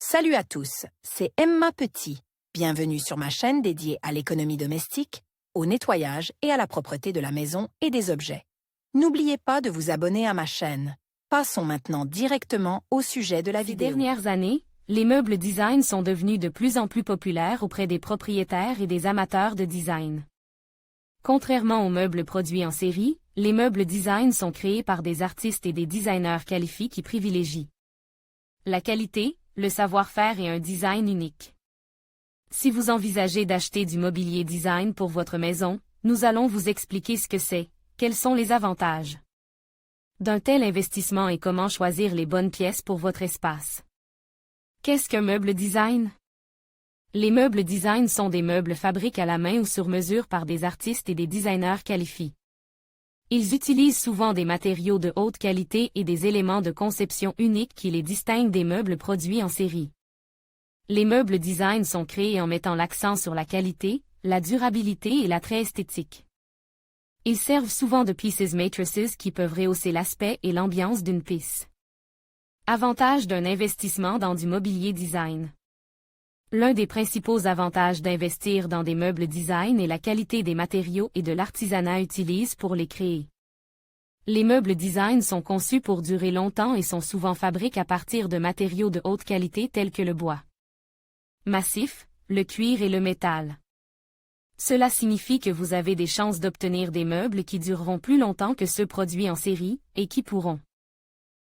Salut à tous, c'est Emma Petit. Bienvenue sur ma chaîne dédiée à l'économie domestique, au nettoyage et à la propreté de la maison et des objets. N'oubliez pas de vous abonner à ma chaîne. Passons maintenant directement au sujet de la vidéo. Ces dernières années, les meubles design sont devenus de plus en plus populaires auprès des propriétaires et des amateurs de design. Contrairement aux meubles produits en série, les meubles design sont créés par des artistes et des designers qualifiés qui privilégient la qualité, le savoir-faire et un design unique. Si vous envisagez d'acheter du mobilier design pour votre maison, nous allons vous expliquer ce que c'est, quels sont les avantages d'un tel investissement et comment choisir les bonnes pièces pour votre espace. Qu'est-ce qu'un meuble design? Les meubles design sont des meubles fabriqués à la main ou sur mesure par des artistes et des designers qualifiés. Ils utilisent souvent des matériaux de haute qualité et des éléments de conception uniques qui les distinguent des meubles produits en série. Les meubles design sont créés en mettant l'accent sur la qualité, la durabilité et l'attrait esthétique. Ils servent souvent de pieces matrices qui peuvent rehausser l'aspect et l'ambiance d'une pièce. Avantages d'un investissement dans du mobilier design. L'un des principaux avantages d'investir dans des meubles design est la qualité des matériaux et de l'artisanat utilisés pour les créer. Les meubles design sont conçus pour durer longtemps et sont souvent fabriqués à partir de matériaux de haute qualité tels que le bois massif, le cuir et le métal. Cela signifie que vous avez des chances d'obtenir des meubles qui dureront plus longtemps que ceux produits en série, et qui pourront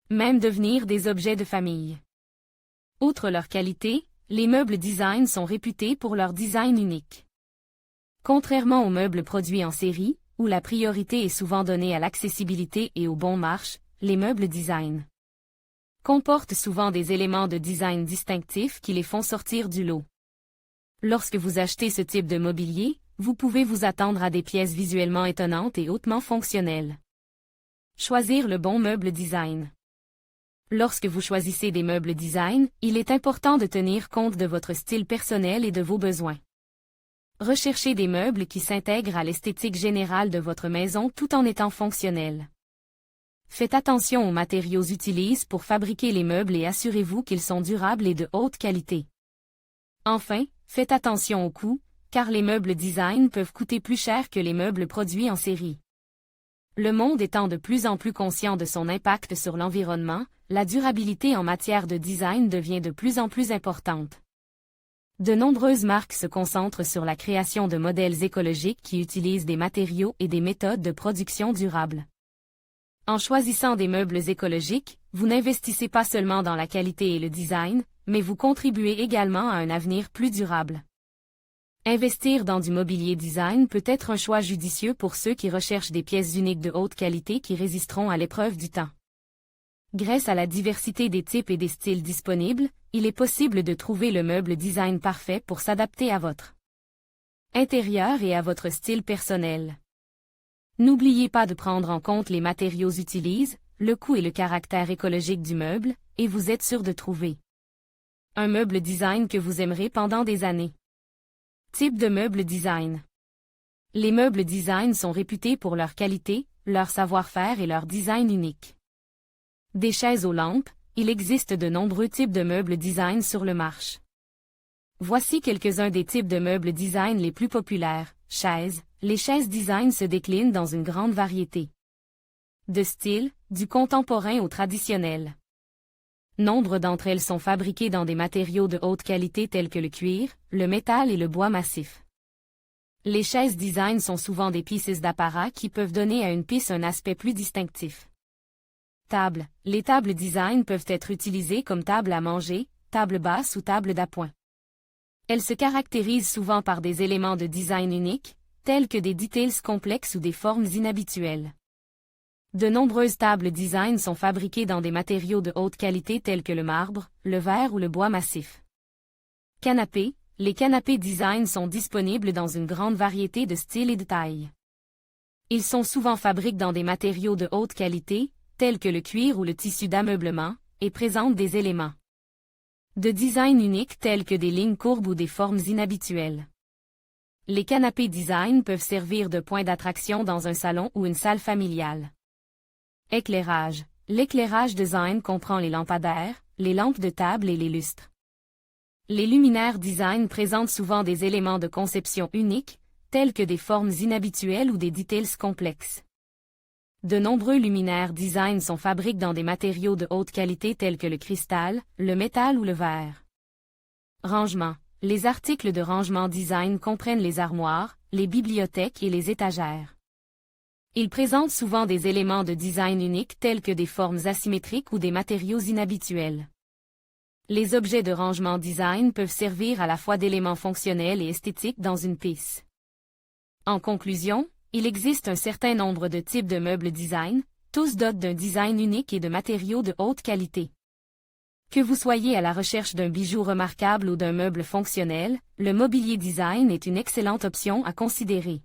même devenir des objets de famille. Outre leur qualité, les meubles design sont réputés pour leur design unique. Contrairement aux meubles produits en série, où la priorité est souvent donnée à l'accessibilité et au bon marché, les meubles design comportent souvent des éléments de design distinctifs qui les font sortir du lot. Lorsque vous achetez ce type de mobilier, vous pouvez vous attendre à des pièces visuellement étonnantes et hautement fonctionnelles. Choisir le bon meuble design. Lorsque vous choisissez des meubles design, il est important de tenir compte de votre style personnel et de vos besoins. Recherchez des meubles qui s'intègrent à l'esthétique générale de votre maison tout en étant fonctionnels. Faites attention aux matériaux utilisés pour fabriquer les meubles et assurez-vous qu'ils sont durables et de haute qualité. Enfin, faites attention au coût, car les meubles design peuvent coûter plus cher que les meubles produits en série. Le monde étant de plus en plus conscient de son impact sur l'environnement, la durabilité en matière de design devient de plus en plus importante. De nombreuses marques se concentrent sur la création de modèles écologiques qui utilisent des matériaux et des méthodes de production durables. En choisissant des meubles écologiques, vous n'investissez pas seulement dans la qualité et le design, mais vous contribuez également à un avenir plus durable. Investir dans du mobilier design peut être un choix judicieux pour ceux qui recherchent des pièces uniques de haute qualité qui résisteront à l'épreuve du temps. Grâce à la diversité des types et des styles disponibles, il est possible de trouver le meuble design parfait pour s'adapter à votre intérieur et à votre style personnel. N'oubliez pas de prendre en compte les matériaux utilisés, le coût et le caractère écologique du meuble, et vous êtes sûr de trouver un meuble design que vous aimerez pendant des années. Type de meuble design. Les meubles design sont réputés pour leur qualité, leur savoir-faire et leur design unique. Des chaises aux lampes, il existe de nombreux types de meubles design sur le marché. Voici quelques-uns des types de meubles design les plus populaires. Chaises. Les chaises design se déclinent dans une grande variété de styles, du contemporain au traditionnel. Nombre d'entre elles sont fabriquées dans des matériaux de haute qualité tels que le cuir, le métal et le bois massif. Les chaises design sont souvent des pièces d'apparat qui peuvent donner à une pièce un aspect plus distinctif. Table. Les tables design peuvent être utilisées comme table à manger, table basse ou table d'appoint. Elles se caractérisent souvent par des éléments de design uniques, tels que des details complexes ou des formes inhabituelles. De nombreuses tables design sont fabriquées dans des matériaux de haute qualité tels que le marbre, le verre ou le bois massif. Canapés. Les canapés design sont disponibles dans une grande variété de styles et de tailles. Ils sont souvent fabriqués dans des matériaux de haute qualité, tels que le cuir ou le tissu d'ameublement, et présentent des éléments de design uniques tels que des lignes courbes ou des formes inhabituelles. Les canapés design peuvent servir de point d'attraction dans un salon ou une salle familiale. Éclairage. L'éclairage design comprend les lampadaires, les lampes de table et les lustres. Les luminaires design présentent souvent des éléments de conception uniques, tels que des formes inhabituelles ou des details complexes. De nombreux luminaires design sont fabriqués dans des matériaux de haute qualité tels que le cristal, le métal ou le verre. Rangement. Les articles de rangement design comprennent les armoires, les bibliothèques et les étagères. Ils présentent souvent des éléments de design uniques tels que des formes asymétriques ou des matériaux inhabituels. Les objets de rangement design peuvent servir à la fois d'éléments fonctionnels et esthétiques dans une pièce. En conclusion, il existe un certain nombre de types de meubles design, tous dotés d'un design unique et de matériaux de haute qualité. Que vous soyez à la recherche d'un bijou remarquable ou d'un meuble fonctionnel, le mobilier design est une excellente option à considérer.